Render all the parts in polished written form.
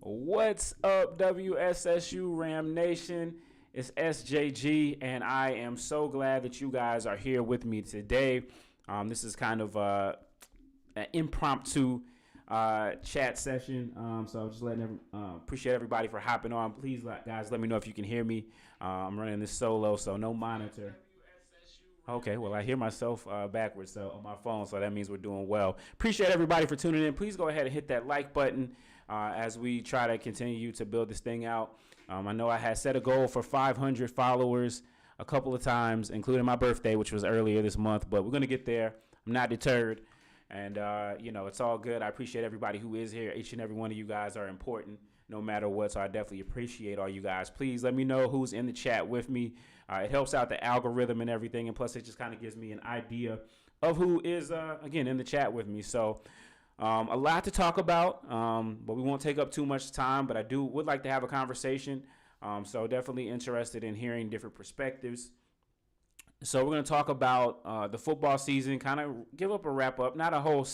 What's up, WSSU Ram Nation? It's SJG, and I am so glad that you guys are here with me today. This is kind of an impromptu chat session, so I'm just appreciate everybody for hopping on. Please, guys, let me know if you can hear me. I'm running this solo, so no monitor. Okay, well, I hear myself backwards on my phone, so that means we're doing well. Appreciate everybody for tuning in. Please go ahead and hit that like button as we try to continue to build this thing out. I know I had set a goal for 500 followers a couple of times, including my birthday, which was earlier this month, but we're going to get there. I'm not deterred, and, it's all good. I appreciate everybody who is here. Each and every one of you guys are important no matter what, so I definitely appreciate all you guys. Please let me know who's in the chat with me. It helps out the algorithm and everything, and plus it just kind of gives me an idea of who is, again, in the chat with me. So a lot to talk about, but we won't take up too much time, but I would like to have a conversation, so definitely interested in hearing different perspectives. So we're going to talk about the football season, kind of give up a wrap-up, not a whole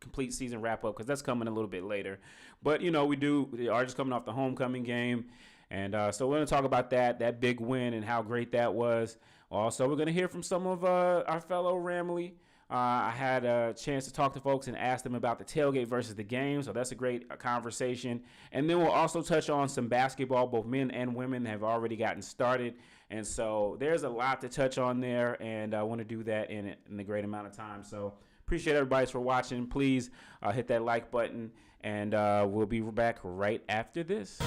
complete season wrap-up because that's coming a little bit later. But, we are just coming off the homecoming game. And so we're going to talk about that big win and how great that was. Also, we're going to hear from some of our fellow Ramley. I had a chance to talk to folks and ask them about the tailgate versus the game, so that's a great conversation. And then we'll also touch on some basketball. Both men and women have already gotten started, and so there's a lot to touch on there, and I want to do that in a great amount of time. So appreciate everybody for watching. Please hit that like button, and we'll be back right after this.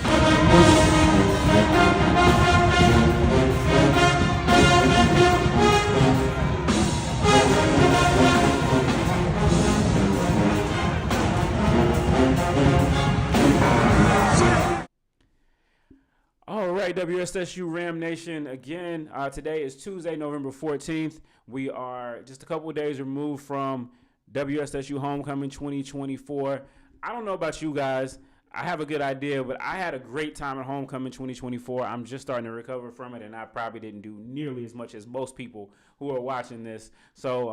All right, WSSU Ram Nation. Again, today is Tuesday, November 14th. We are just a couple of days removed from WSSU Homecoming 2024. I don't know about you guys. I have a good idea, but I had a great time at Homecoming 2024. I'm just starting to recover from it, and I probably didn't do nearly as much as most people who are watching this. So,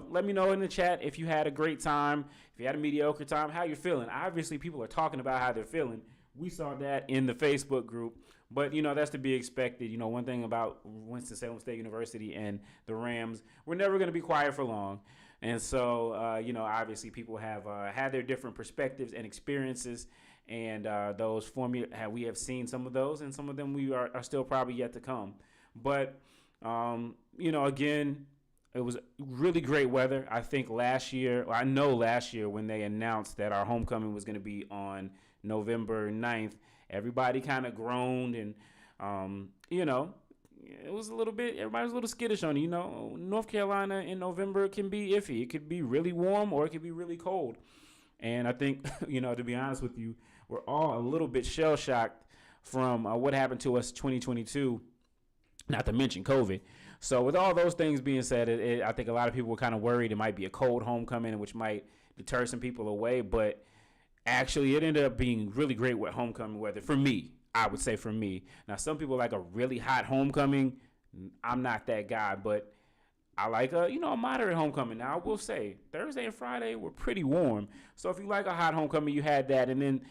let me know in the chat if you had a great time, if you had a mediocre time, how you're feeling. Obviously, people are talking about how they're feeling. We saw that in the Facebook group, but, that's to be expected. One thing about Winston-Salem State University and the Rams, we're never going to be quiet for long. And so, obviously people have had their different perspectives and experiences, and those we have seen some of those, and some of them we are still probably yet to come. But, again, it was really great weather. I think last year when they announced that our homecoming was going to be on November 9th, everybody kind of groaned, and, it was everybody was a little skittish on it. North Carolina in November can be iffy. It could be really warm or it could be really cold. And I think, to be honest with you, we're all a little bit shell-shocked from what happened to us 2022, not to mention COVID. So with all those things being said, I think a lot of people were kind of worried it might be a cold homecoming, which might deter some people away. But actually, it ended up being really great with homecoming weather for me. I would say for me. Now, some people like a really hot homecoming. I'm not that guy, but I like a moderate homecoming. Now, I will say Thursday and Friday were pretty warm. So if you like a hot homecoming, you had that. And then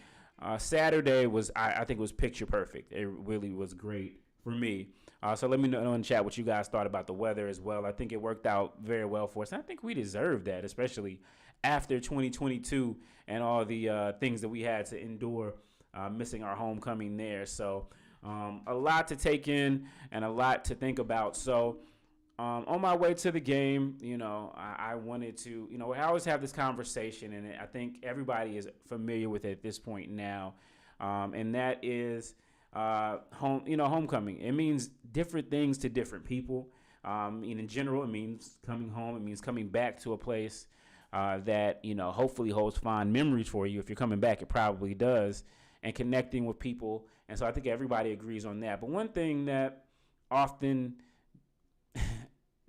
Saturday I think it was picture perfect. It really was great for me. So let me know in the chat what you guys thought about the weather as well. I think it worked out very well for us. And I think we deserved that, especially after 2022 and all the things that we had to endure. Missing our homecoming there. So a lot to take in and a lot to think about. So on my way to the game, I wanted to, I always have this conversation, and I think everybody is familiar with it at this point now. And that is homecoming. It means different things to different people. In general, it means coming home. It means coming back to a place that, hopefully holds fond memories for you. If you're coming back, it probably does. And connecting with people. And so I think everybody agrees on that. But one thing that often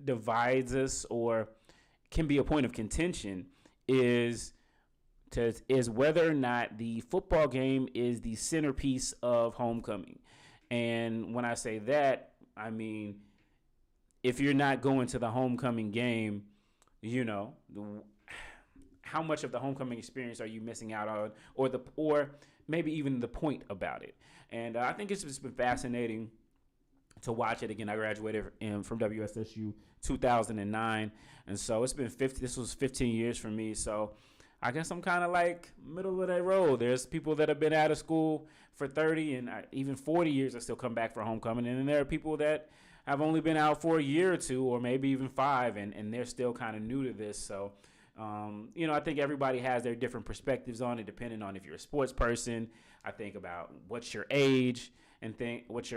divides us or can be a point of contention is whether or not the football game is the centerpiece of homecoming. And when I say that, I mean, if you're not going to the homecoming game, how much of the homecoming experience are you missing out on, or maybe even the point about it. And I think it's just been fascinating to watch it again. I graduated from WSSU 2009, and so it's been 50. This was 15 years for me. So I guess I'm kind of like middle of that road. There's people that have been out of school for 30 and even 40 years that still come back for homecoming, and then there are people that have only been out for a year or two, or maybe even 5, and they're still kind of new to this. So I think everybody has their different perspectives on it, depending on if you're a sports person. I think about what's your age, what's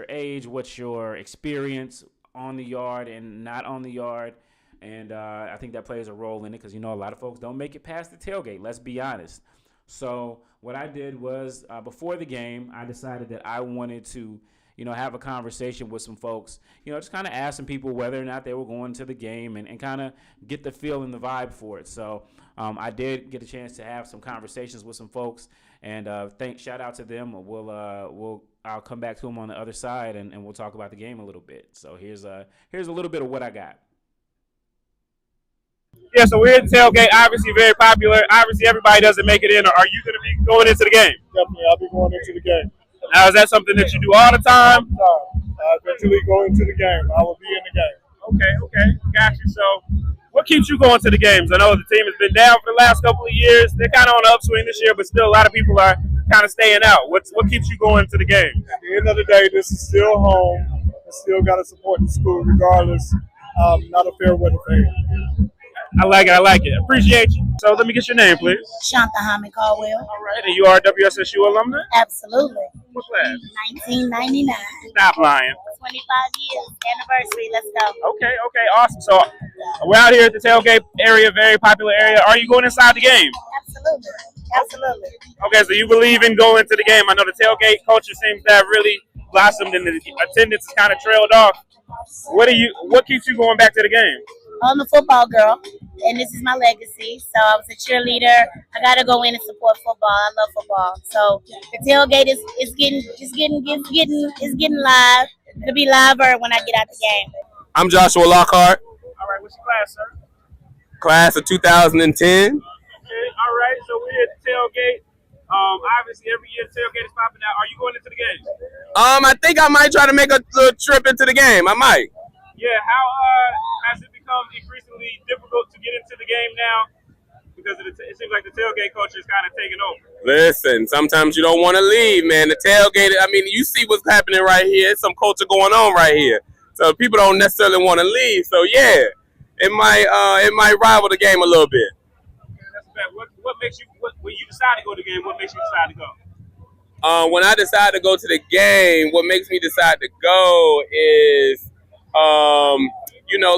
your experience on the yard and not on the yard. And I think that plays a role in it because, a lot of folks don't make it past the tailgate. Let's be honest. So what I did was before the game, I decided that I wanted to have a conversation with some folks, just kind of ask some people whether or not they were going to the game and kind of get the feel and the vibe for it. So I did get a chance to have some conversations with some folks, and shout out to them. I'll come back to them on the other side, and we'll talk about the game a little bit. So here's a little bit of what I got. Yeah, so we're at the tailgate, obviously very popular. Obviously everybody doesn't make it in. Are you going to be going into the game? Definitely, I'll be going into the game. Now, is that something that you do all the time? Eventually go into the game. I will be in the game. Okay. Got you. So what keeps you going to the games? I know the team has been down for the last couple of years. They're kind of on the upswing this year, but still a lot of people are kind of staying out. What keeps you going to the game? At the end of the day, this is still home. I still got to support the school regardless. Not a fair weather fan. I like it. Appreciate you. So let me get your name, please. Shanta Hamid Caldwell. All right. And you are a WSSU alumni? Absolutely. What class? 1999. Stop lying. 25 years anniversary. Let's go. Okay. Awesome. So we're out here at the tailgate area, very popular area. Are you going inside the game? Absolutely. Okay, so you believe in going to the game. I know the tailgate culture seems to have really blossomed and the attendance has kind of trailed off. What keeps you going back to the game? I'm a football girl, and this is my legacy. So I was a cheerleader. I gotta go in and support football. I love football. So the tailgate is getting live. It'll be liver when I get out the game. I'm Joshua Lockhart. All right, what's your class, sir? Class of 2010. Okay, all right. So we're at the tailgate. Obviously every year the tailgate is popping out. Are you going into the game? I think I might try to make a little trip into the game. I might. Yeah. How has it become increasingly difficult to get into the game now? Because it seems like the tailgate culture is kind of taking over. Listen, sometimes you don't want to leave, man. The tailgate, you see what's happening right here. There's some culture going on right here. So people don't necessarily want to leave. So yeah, it might rival the game a little bit. Okay, that's bad. What makes you when you decide to go to the game, what makes you decide to go? When I decide to go to the game, what makes me decide to go is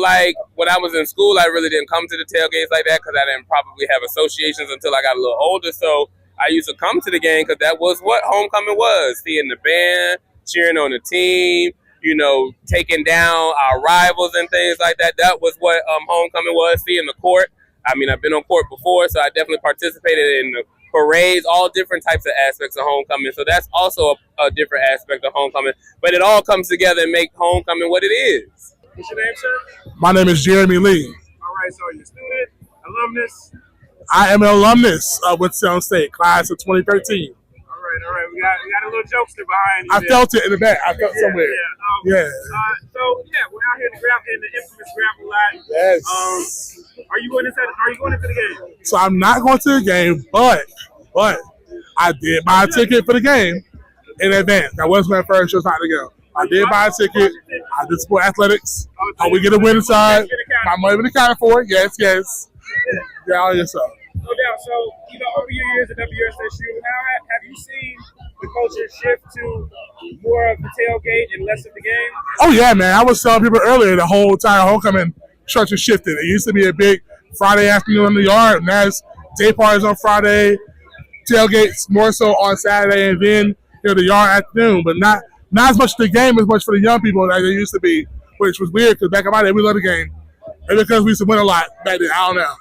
like when I was in school, I really didn't come to the tailgates like that because I didn't probably have associations until I got a little older. So I used to come to the game because that was what homecoming was, seeing the band, cheering on the team, taking down our rivals and things like that. That was what homecoming was, seeing the court. I've been on court before, so I definitely participated in the parades, all different types of aspects of homecoming. So that's also a different aspect of homecoming. But it all comes together and make homecoming what it is. What's your name, sir? My name is Jeremy Lee. All right, so you're a student, alumnus? I am an alumnus of Winston State, class of 2013. All right. We got a little jokester behind you. I felt it in the back. I felt somewhere. Yeah. So we're out here in the infamous gravel lot. Yes. Are you going into the game? So I'm not going to the game, but I did buy a ticket for the game in advance. That was my first choice not to go. I did buy a ticket. I did support athletics. We get a win inside. My money been accounted for. Yes. Yeah, yes, sir. No doubt. So, over your years at WSSU, have you seen the culture shift to more of the tailgate and less of the game? Oh, yeah, man. I was telling people earlier the whole entire homecoming structure shifted. It used to be a big Friday afternoon in the yard. Now it's day parties on Friday, tailgates more so on Saturday, and then the yard afternoon. But not as much the game as much for the young people as it used to be, which was weird because back in my day, we loved the game. And because we used to win a lot back then, I don't know.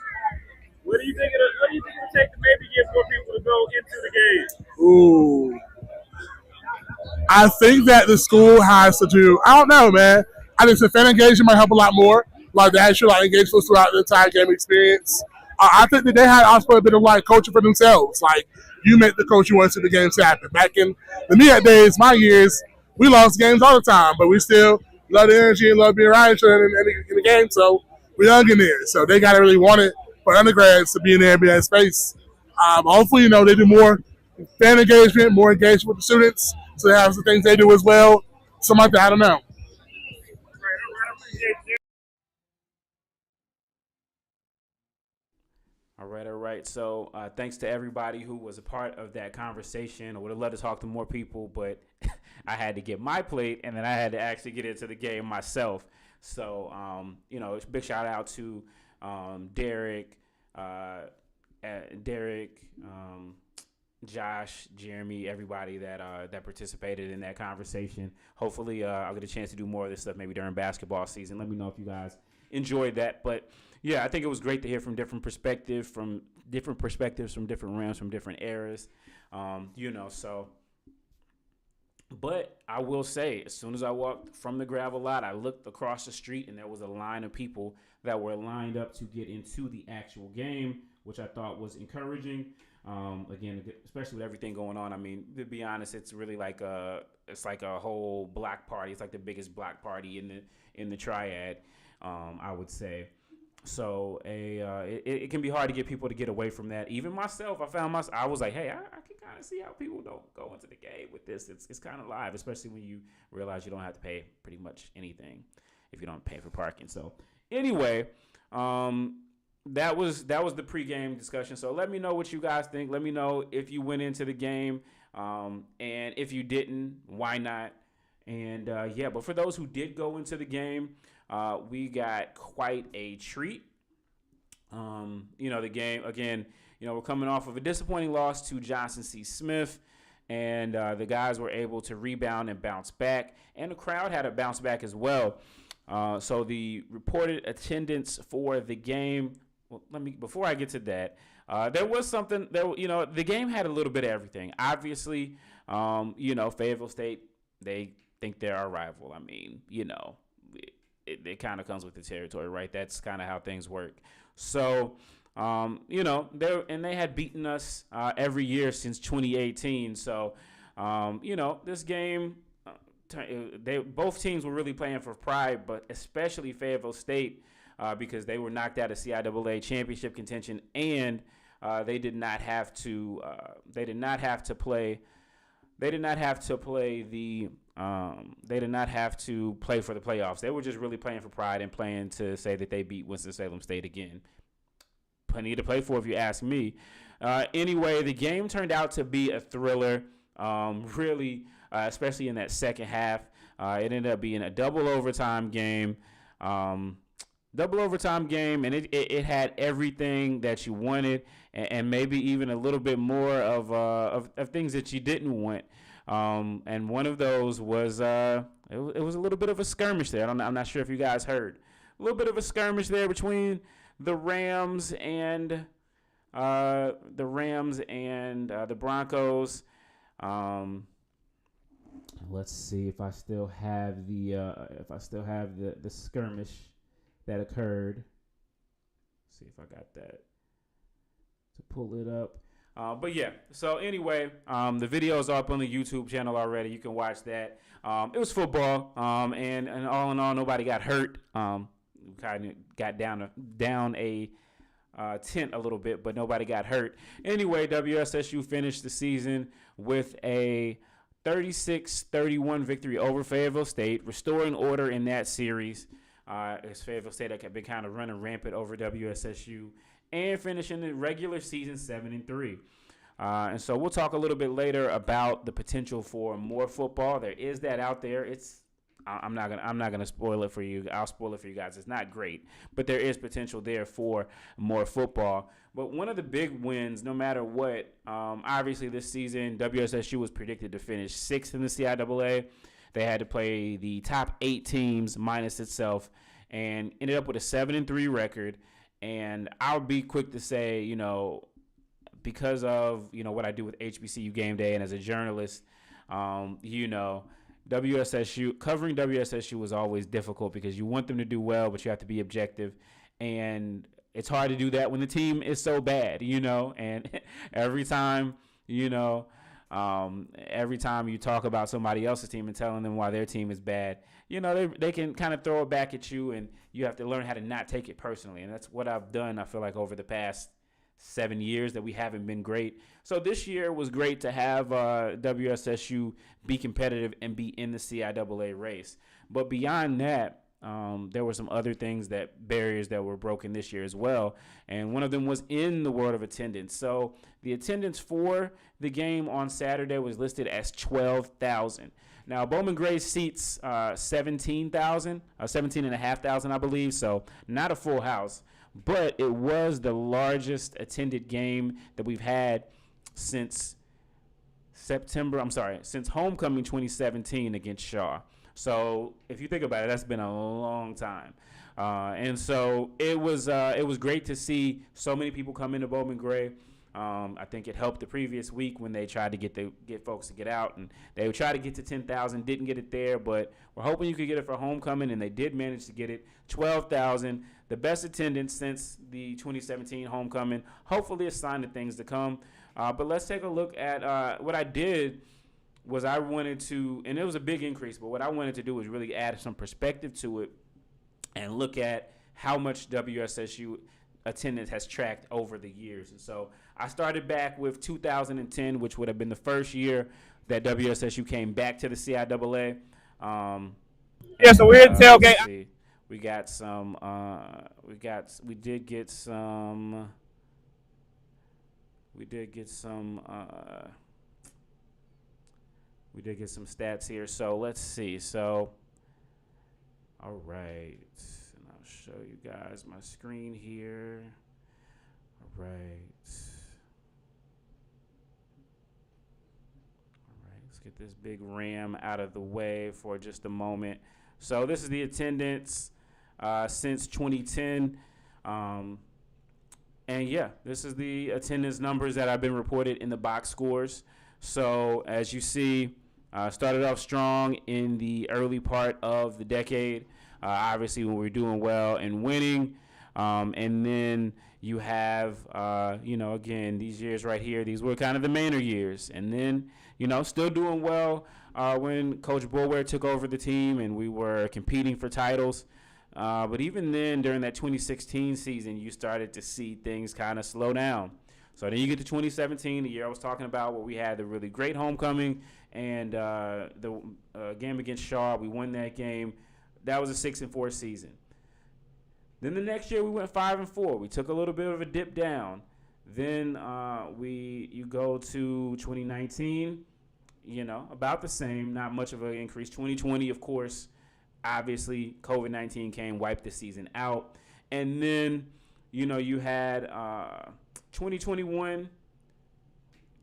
What do you think it'll take to maybe get more people to go into the game? Ooh. I think that the school has to do, I don't know, man. I think some fan engagement might help a lot more. Like the actual engagement throughout the entire game experience. I think that they had also a bit of like coaching for themselves. Like you make the coach you want to see the games happen. Back in the MEAC days, my years, we lost games all the time, but we still love the energy and love being around each other in the game. So we're young in there. So they got to really want it for undergrads to be in there and be in that space. Hopefully, they do more fan engagement, more engagement with the students, so they have some things they do as well. Something like that. I don't know. All right. So thanks to everybody who was a part of that conversation. I would have loved to talk to more people, but I had to get my plate, and then I had to actually get into the game myself. So, big shout out to Derek, Josh, Jeremy, everybody that participated in that conversation. Hopefully, I'll get a chance to do more of this stuff maybe during basketball season. Let me know if you guys enjoyed that. But yeah, I think it was great to hear from different perspectives, from different realms, from different eras. So. But I will say, as soon as I walked from the gravel lot, I looked across the street and there was a line of people that were lined up to get into the actual game, which I thought was encouraging. Again, especially with everything going on. I mean, to be honest, it's really like a whole block party. It's like the biggest block party in the triad, I would say. So it can be hard to get people to get away from that. Even myself, I was like, hey, I can kind of see how people don't go into the game with this. It's kind of live, especially when you realize you don't have to pay pretty much anything if you don't pay for parking. So anyway, that was the pregame discussion. So let me know what you guys think. Let me know if you went into the game, and if you didn't, why not? And but for those who did go into the game, we got quite a treat. The game again. We're coming off of a disappointing loss to Johnson C. Smith, and the guys were able to rebound and bounce back, and the crowd had a bounce back as well. So the reported attendance for the game. Well, before I get to that, there was something there. The game had a little bit of everything. Obviously, Fayetteville State, they think they're our rival. I mean, it kind of comes with the territory, right? That's kind of how things work. So, they had beaten us every year since 2018. So, this game, both teams were really playing for pride, but especially Fayetteville State because they were knocked out of CIAA championship contention, and they did not have to play for the playoffs. They were just really playing for pride and playing to say that they beat Winston-Salem State again. Plenty to play for if you ask me. Anyway, the game turned out to be a thriller, really, especially in that second half. It ended up being a double overtime game. And it had everything that you wanted, and maybe even a little bit more of things that you didn't want. And one of those was it was a little bit of a skirmish there. I'm not sure if you guys heard. A little bit of a skirmish there between the Rams and the Broncos. Let's see if I still have the skirmish that occurred. Let's see if I got that to pull it up. But yeah, so anyway, the video is up on the YouTube channel already. You can watch that. It was football, and all in all, nobody got hurt. Kind of got down a tent a little bit, but nobody got hurt. Anyway, WSSU finished the season with a 36-31 victory over Fayetteville State, restoring order in that series. As Fayetteville State had been kind of running rampant over WSSU, and finishing the regular season 7-3. And so we'll talk a little bit later about the potential for more football. There is that out there. I'm not gonna spoil it for you. I'll spoil it for you guys. It's not great, but there is potential there for more football. But one of the big wins, no matter what, obviously this season WSSU was predicted to finish 6th in the CIAA. They had to play the top 8 teams minus itself, and ended up with a 7-3 record. And I'll be quick to say, because of what I do with HBCU Game Day and as a journalist, WSSU, covering WSSU was always difficult because you want them to do well, but you have to be objective. And it's hard to do that when the team is so bad, and every time, every time you talk about somebody else's team and telling them why their team is bad, they can kind of throw it back at you, and you have to learn how to not take it personally. And that's what I've done, I feel like, over the past 7 years that we haven't been great. So this year was great to have WSSU be competitive and be in the CIAA race. But beyond that, there were some other barriers that were broken this year as well. And one of them was in the world of attendance. So the attendance for the game on Saturday was listed as 12,000. Now, Bowman Gray seats 17,000, 17,500, I believe. So not a full house. But it was the largest attended game that we've had since homecoming 2017 against Shaw. So if you think about it, that's been a long time. And so it was great to see so many people come into Bowman Gray. I think it helped the previous week when they tried to get folks to get out, and they would try to get to 10,000, didn't get it there, but we're hoping you could get it for homecoming, and they did manage to get it. 12,000, the best attendance since the 2017 homecoming. Hopefully a sign of things to come. But let's take a look at what I did was I wanted to, and it was a big increase, but what I wanted to do was really add some perspective to it and look at how much WSSU attendance has tracked over the years. And so I started back with 2010, which would have been the first year that WSSU came back to the CIAA. So we're at tailgate. We got some. We did get some. We did get some stats here. So let's see. So, all right. And I'll show you guys my screen here. All right. Let's get this big RAM out of the way for just a moment. So this is the attendance since 2010. And yeah, this is the attendance numbers that have been reported in the box scores. So as you see, started off strong in the early part of the decade, obviously when we were doing well and winning. And then you have, again, these years right here, these were kind of the Manor years. And then, still doing well when Coach Boulware took over the team and we were competing for titles. But even then, during that 2016 season, you started to see things kind of slow down. So then you get to 2017, the year I was talking about, where we had the really great homecoming and the game against Shaw. We won that game. That was a 6-4 season. Then the next year we went 5-4. We took a little bit of a dip down. Then you go to 2019, about the same, not much of an increase. 2020, of course, obviously COVID-19 came, wiped the season out. And then, you had 2021.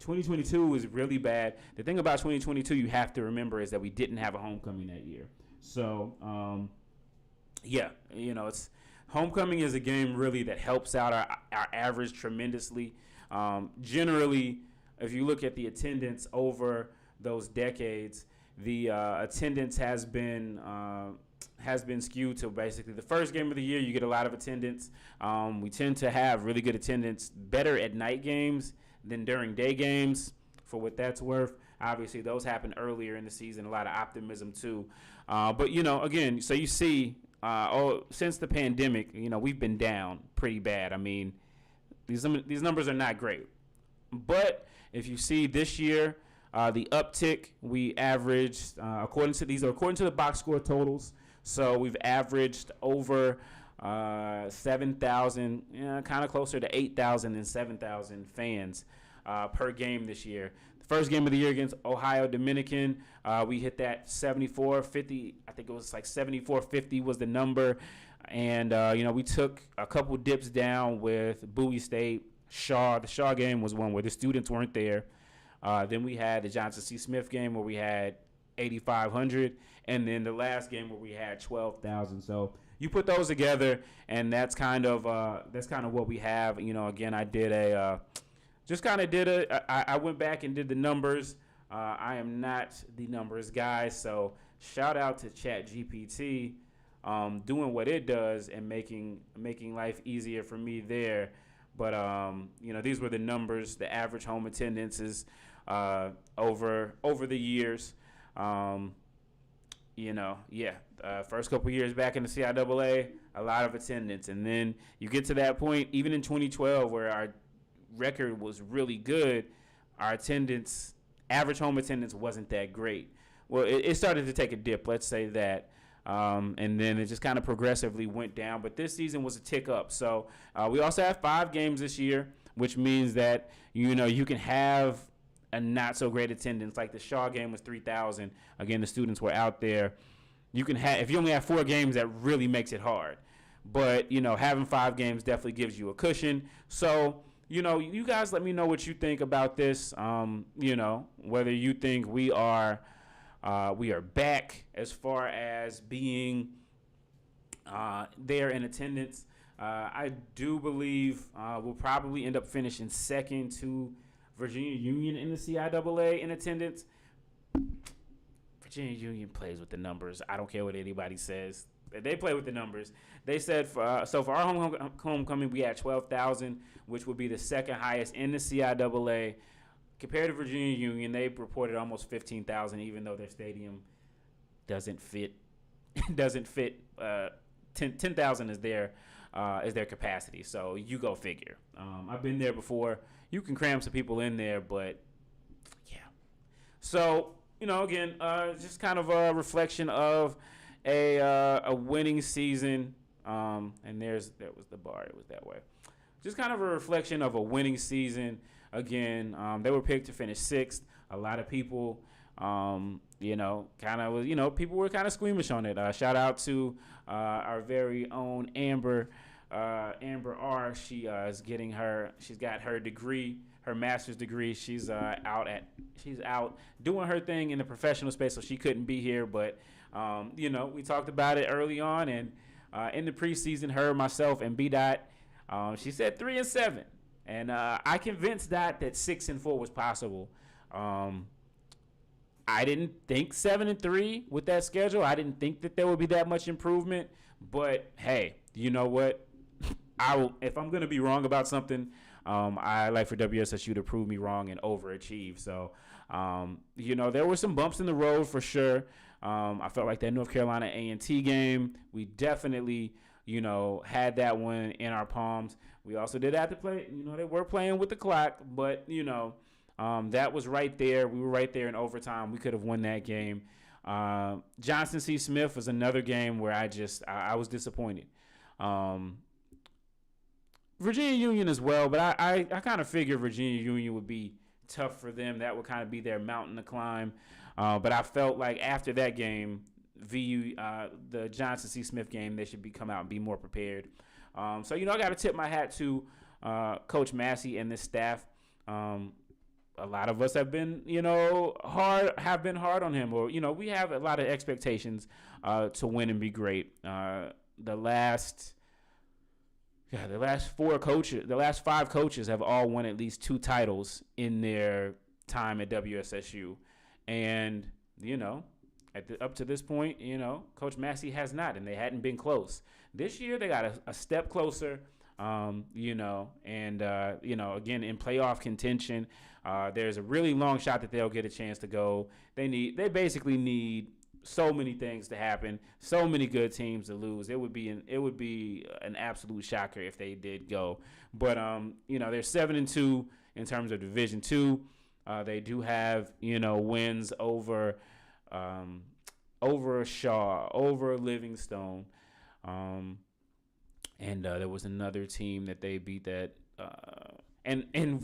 2022 was really bad. The thing about 2022 you have to remember is that we didn't have a homecoming that year. So, it's homecoming is a game really that helps out our average tremendously. Generally, if you look at the attendance over those decades, the attendance has been skewed to basically the first game of the year. You get a lot of attendance. We tend to have really good attendance, better at night games than during day games, for what that's worth. Obviously, those happen earlier in the season, a lot of optimism too. But, again, so you see, since the pandemic, we've been down pretty bad. I mean, these numbers are not great. But if you see this year, the uptick, we averaged, according to the box score totals, so we've averaged over 7,000, kind of closer to 8,000 and 7,000 fans per game this year. The first game of the year against Ohio Dominican, we hit that 74-50. I think it was like 74-50 was the number. And, we took a couple dips down with Bowie State, Shaw. The Shaw game was one where the students weren't there. Then we had the Johnson C. Smith game where we had 8,500. And then the last game where we had 12,000. So you put those together, and that's kind of what we have. Again, I did I went back and did the numbers. I am not the numbers guy, so shout out to ChatGPT doing what it does and making life easier for me there. But these were the numbers. The average home attendance is over the years. First couple years back in the CIAA, a lot of attendance, and then you get to that point, even in 2012, where our record was really good, our average home attendance wasn't that great. Well, it started to take a dip, let's say that. And then it just kind of progressively went down. But this season was a tick up. So we also have 5 games this year, which means that, you can have a not so great attendance. Like the Shaw game was 3,000. Again, the students were out there. You can have, if you only have 4 games, that really makes it hard. But, having 5 games definitely gives you a cushion. So, you guys let me know what you think about this. Whether you think we are back as far as being there in attendance. I do believe we'll probably end up finishing second to Virginia Union in the CIAA in attendance. Virginia Union plays with the numbers. I don't care what anybody says. They play with the numbers. They said for our homecoming, we had 12,000, which would be the second highest in the CIAA. Compared to Virginia Union, they reported almost 15,000, even though their stadium doesn't fit. 10,000 is their capacity. So you go figure. I've been there before. You can cram some people in there, but yeah. So again, just kind of a reflection of a winning season. And that was the bar. It was that way. Just kind of a reflection of a winning season. Again, they were picked to finish 6th. A lot of people, people were kind of squeamish on it. Shout out to our very own Amber R. She's got her degree, her master's degree. She's out doing her thing in the professional space, so she couldn't be here. But we talked about it early on, and in the preseason, her, myself, and B Dot, she said 3-7. And I convinced that 6-4 was possible. I didn't think 7-3 with that schedule. I didn't think that there would be that much improvement. But hey, you know what? If I'm gonna be wrong about something, I like for WSSU to prove me wrong and overachieve. So, there were some bumps in the road for sure. I felt like that North Carolina A&T game, we definitely, had that one in our palms. We also did have to play, they were playing with the clock, but, that was right there. We were right there in overtime. We could have won that game. Johnson C. Smith was another game where I was disappointed. Virginia Union as well, but I kind of figured Virginia Union would be tough for them. That would kind of be their mountain to climb. But I felt like after that game, the Johnson C. Smith game, they should come out and be more prepared. So I got to tip my hat to Coach Massey and this staff. A lot of us have been, hard on him, or we have a lot of expectations to win and be great. The last 5 coaches have all won at least 2 titles in their time at WSSU, and up to this point, Coach Massey has not, and they hadn't been close. This year they got a step closer. Again, in playoff contention, there's a really long shot that they'll get a chance to go. They basically need so many things to happen, so many good teams to lose. It would be an absolute shocker if they did go. But they're 7-2 in terms of Division II. They do have wins over Shaw, over Livingstone. And there was another team that they beat and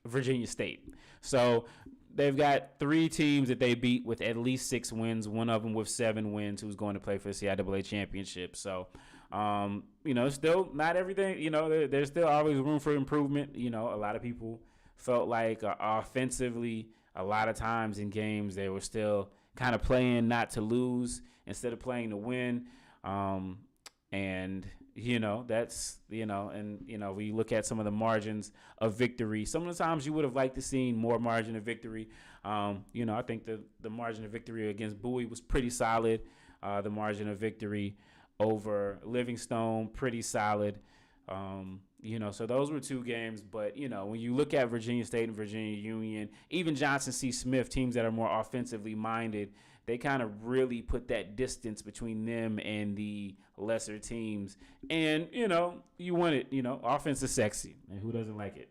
Virginia State. So they've got 3 teams that they beat with at least 6 wins, one of them with 7 wins, who's going to play for the CIAA championship. So, still not everything, there's still always room for improvement. A lot of people felt like offensively, a lot of times in games, they were still kind of playing not to lose instead of playing to win. That's, we look at some of the margins of victory. Some of the times you would have liked to see more margin of victory. I think the margin of victory against Bowie was pretty solid. The margin of victory over Livingstone, pretty solid. So those were 2 games. But, when you look at Virginia State and Virginia Union, even Johnson C. Smith, teams that are more offensively minded, they kind of really put that distance between them and the lesser teams. And, you want it, offense is sexy. And who doesn't like it?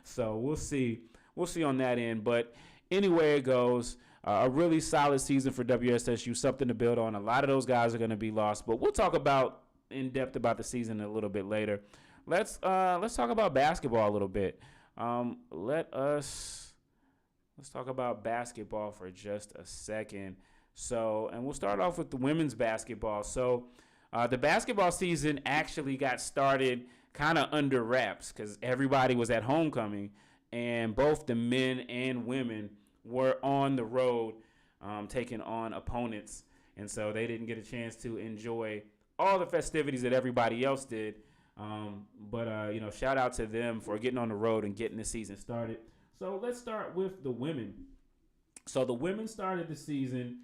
So we'll see. We'll see on that end. But anyway it goes, a really solid season for WSSU, something to build on. A lot of those guys are going to be lost. But we'll talk about in depth about the season a little bit later. Let's talk about basketball a little bit. Let's talk about basketball for just a second. And we'll start off with the women's basketball. So the basketball season actually got started kind of under wraps because everybody was at homecoming, and both the men and women were on the road taking on opponents, and so they didn't get a chance to enjoy all the festivities that everybody else did. But shout out to them for getting on the road and getting the season started. So let's start with the women. So the women started the season.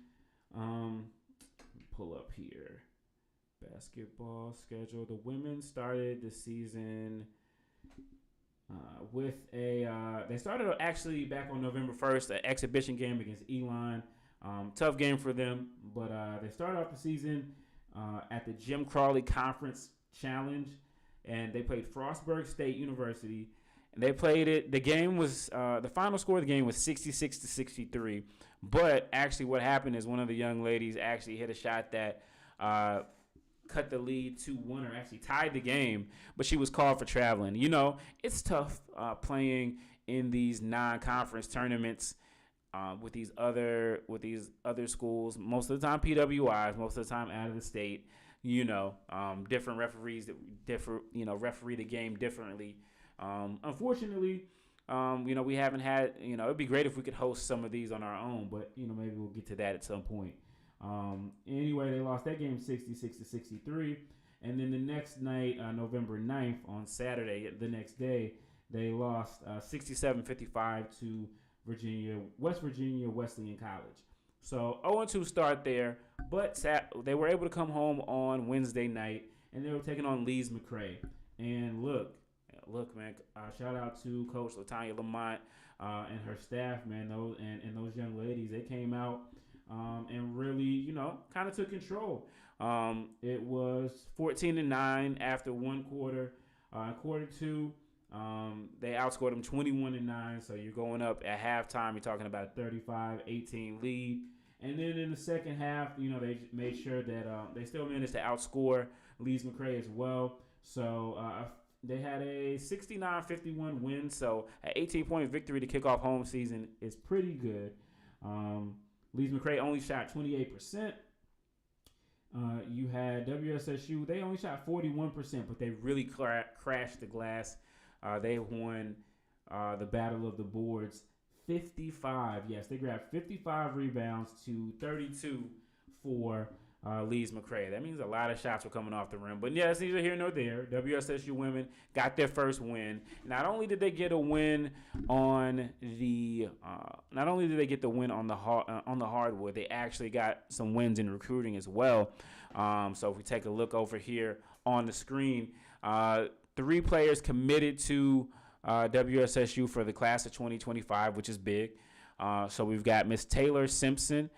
Pull up here. Basketball schedule. The women started the season with they started actually back on November 1st, an exhibition game against Elon. Tough game for them, but they started off the season at the Jim Crawley Conference Challenge, and they played Frostburg State University, and they played it. The game was the final score of the game was 66-63. But actually, what happened is one of the young ladies actually hit a shot that cut the lead to 1, or actually tied the game. But she was called for traveling. It's tough playing in these non-conference tournaments with these other schools. Most of the time PWIs, most of the time out of the state. Different referees that referee the game differently. Unfortunately, we haven't had, it'd be great if we could host some of these on our own, but, maybe we'll get to that at some point. Anyway, they lost that game 66-63. And then the next night, November 9th, on Saturday, the next day, they lost 67-55 to West Virginia Wesleyan College. So 0-2 start there, but they were able to come home on Wednesday night, and they were taking on Lees McRae. And look, man, shout out to Coach LaTanya Lamont and her staff, man. Those young ladies, they came out and really, kind of took control. It was 14-9 after one quarter. Quarter 2, they outscored them 21-9. So you're going up at halftime. You're talking about a 35-18 lead. And then in the second half, they made sure that they still managed to outscore Lees McRae as well. So they had a 69-51 win. So an 18-point victory to kick off home season is pretty good. Lees McRae only shot 28%. You had WSSU. They only shot 41%, but they really crashed the glass. They won the Battle of the Boards 55. Yes, they grabbed 55 rebounds to 32 for Lees McRae. That means a lot of shots were coming off the rim. But yes, neither here nor there. WSSU women got their first win. Not only did they get a win on the hardwood, they actually got some wins in recruiting as well. So if we take a look over here on the screen, 3 players committed to WSSU for the class of 2025, which is big. So we've got Miss Taylor Simpson.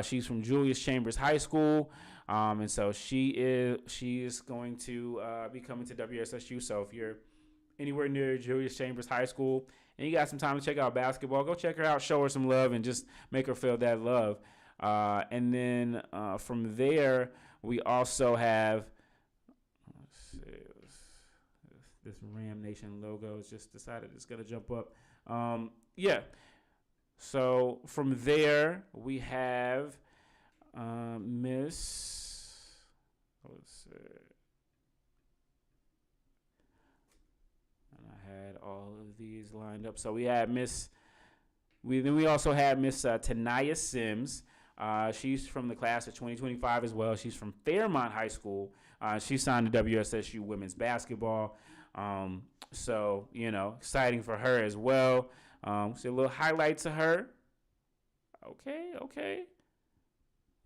She's from Julius Chambers High School, and so she is going to be coming to WSSU. So if you're anywhere near Julius Chambers High School and you got some time to check out basketball, go check her out, show her some love, and just make her feel that love. And then from there, we also have, let's see, this Ram Nation logo has just decided it's going to jump up. So from there, we have Miss, let's see. And I had all of these lined up. So we had we also had Miss Tanaya Sims. She's from the class of 2025 as well. She's from Fairmont High School. She signed to WSSU women's basketball. So, exciting for her as well. See a little highlights of her. Okay.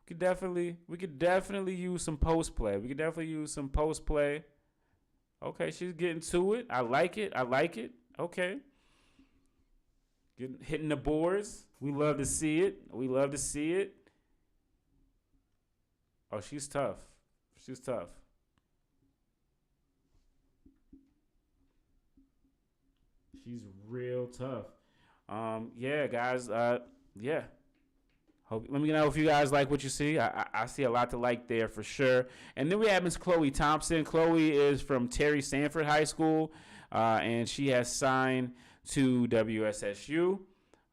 We could definitely use some post play. We could definitely use some post play. Okay, she's getting to it. I like it. Okay. Hitting the boards. We love to see it. Oh, she's tough. She's tough. She's real tough. Yeah, guys. Yeah. Let me know if you guys like what you see. I see a lot to like there for sure. And then we have Miss Chloe Thompson. Chloe is from Terry Sanford High School, and she has signed to WSSU.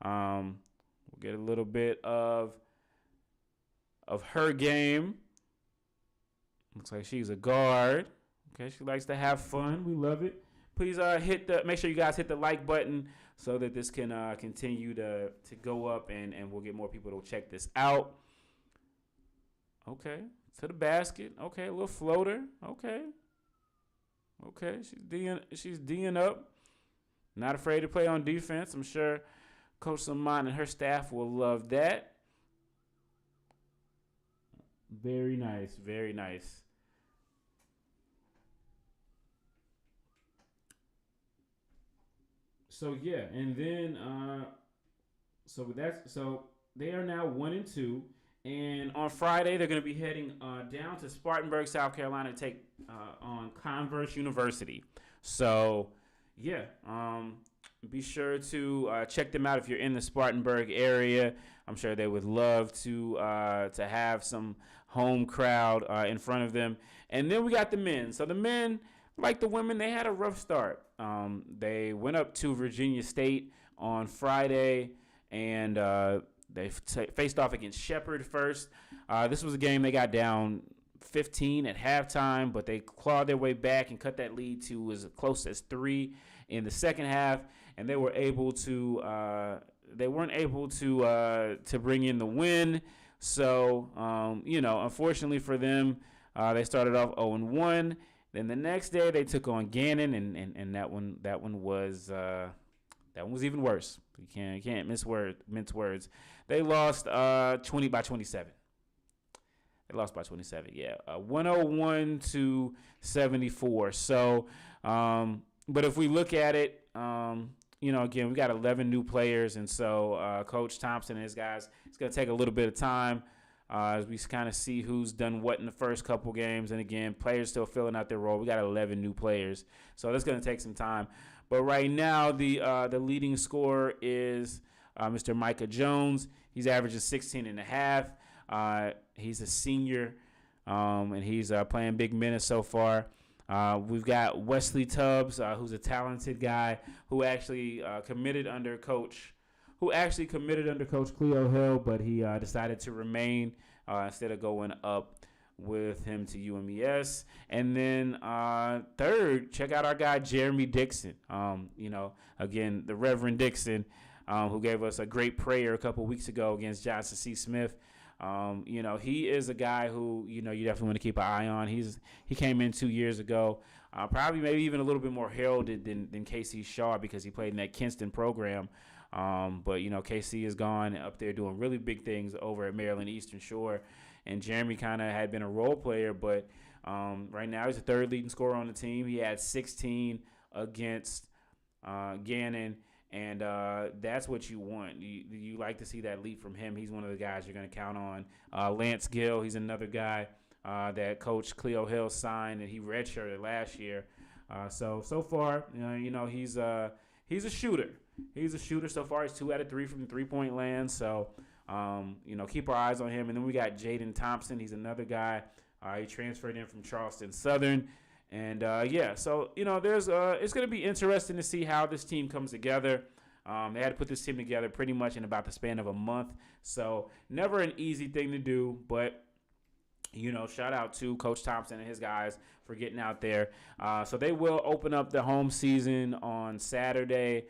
We'll get a little bit of her game. Looks like she's a guard. Okay, she likes to have fun. We love it. Please make sure you guys hit the like button so that this can continue to go up and we'll get more people to check this out. Okay, to the basket. Okay, a little floater. Okay, she's D'ing up. Not afraid to play on defense. I'm sure Coach Saman and her staff will love that. Very nice, very nice. So yeah, and then so they are now 1-2, and on Friday they're going to be heading down to Spartanburg, South Carolina, to take on Converse University. So yeah, be sure to check them out if you're in the Spartanburg area. I'm sure they would love to have some home crowd in front of them. And then we got the men. So the men, like the women, they had a rough start. They went up to Virginia State on Friday, and they faced off against Shepherd first. This was a game they got down 15 at halftime, but they clawed their way back and cut that lead to as close as 3 in the second half, and they were able to. They weren't able to bring in the win. So unfortunately for them, they started off 0-1. Then the next day they took on Gannon, and that one was even worse. You can't mince words. They lost 20 by 27. They lost by 27. Yeah, 101-74. So, but if we look at it, again, we got 11 new players, and so Coach Thompson and his guys, it's going to take a little bit of time as we kind of see who's done what in the first couple games. And again, players still filling out their role. We got 11 new players, so that's going to take some time. But right now, the leading scorer is Mr. Micah Jones. He's averaging 16.5. He's a senior, and he's playing big minutes so far. We've got Wesley Tubbs, who's a talented guy who actually committed under Coach Cleo Hill, but he decided to remain instead of going up with him to UMES. And then third, check out our guy Jeremy Dixon. Again, the Reverend Dixon, who gave us a great prayer a couple weeks ago against Johnson C. Smith. He is a guy who, you definitely want to keep an eye on. He came in 2 years ago, probably maybe even a little bit more heralded than KC Shaw because he played in that Kinston program. But KC is gone up there doing really big things over at Maryland Eastern Shore. And Jeremy kind of had been a role player, but right now he's the third leading scorer on the team. He had 16 against Gannon. And that's what you want. You like to see that leap from him. He's one of the guys you're going to count on. Lance Gill, he's another guy that Coach Cleo Hill signed, and he redshirted last year. So far, he's a shooter. He's a shooter so far. He's 2 out of 3 from the three-point land. So, keep our eyes on him. And then we got Jaden Thompson. He's another guy. He transferred in from Charleston Southern. And, so, there's it's going to be interesting to see how this team comes together. They had to put this team together pretty much in about the span of a month. So never an easy thing to do, but, shout out to Coach Thompson and his guys for getting out there. So they will open up the home season on Saturday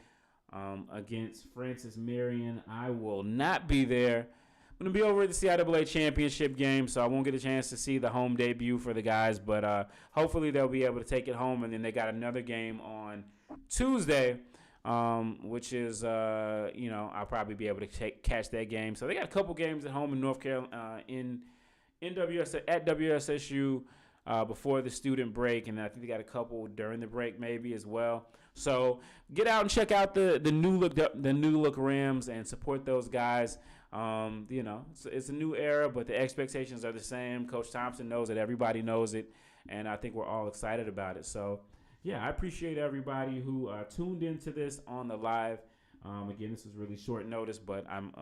against Francis Marion. I will not be there. I'm going to be over at the CIAA championship game, so I won't get a chance to see the home debut for the guys, but hopefully they'll be able to take it home. And then they got another game on Tuesday which is, I'll probably be able to catch that game. So they got a couple games at home in North Carolina, at WSSU before the student break, and I think they got a couple during the break maybe as well. So get out and check out the new look Rams and support those guys. It's a new era, but the expectations are the same. Coach Thompson knows it. Everybody knows it, and I think we're all excited about it. So, yeah, I appreciate everybody who tuned into this on the live. Again, this is really short notice, but I'm,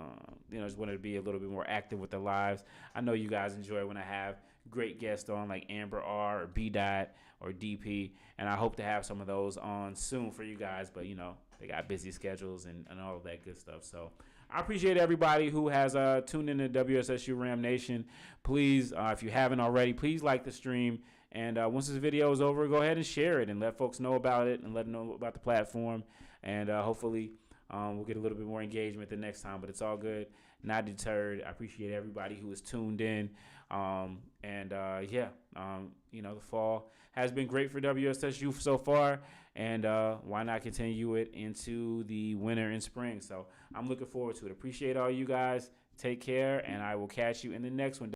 just wanted to be a little bit more active with the lives. I know you guys enjoy when I have great guests on like Amber R or B Dot or DP, and I hope to have some of those on soon for you guys. But they got busy schedules and all of that good stuff. So I appreciate everybody who has tuned in to WSSU Ram Nation. Please, if you haven't already, please like the stream. And once this video is over, go ahead and share it and let folks know about it and let them know about the platform. And hopefully we'll get a little bit more engagement the next time. But it's all good. Not deterred. I appreciate everybody who is tuned in. The fall has been great for WSSU so far. And why not continue it into the winter and spring? So I'm looking forward to it. Appreciate all you guys. Take care, and I will catch you in the next one.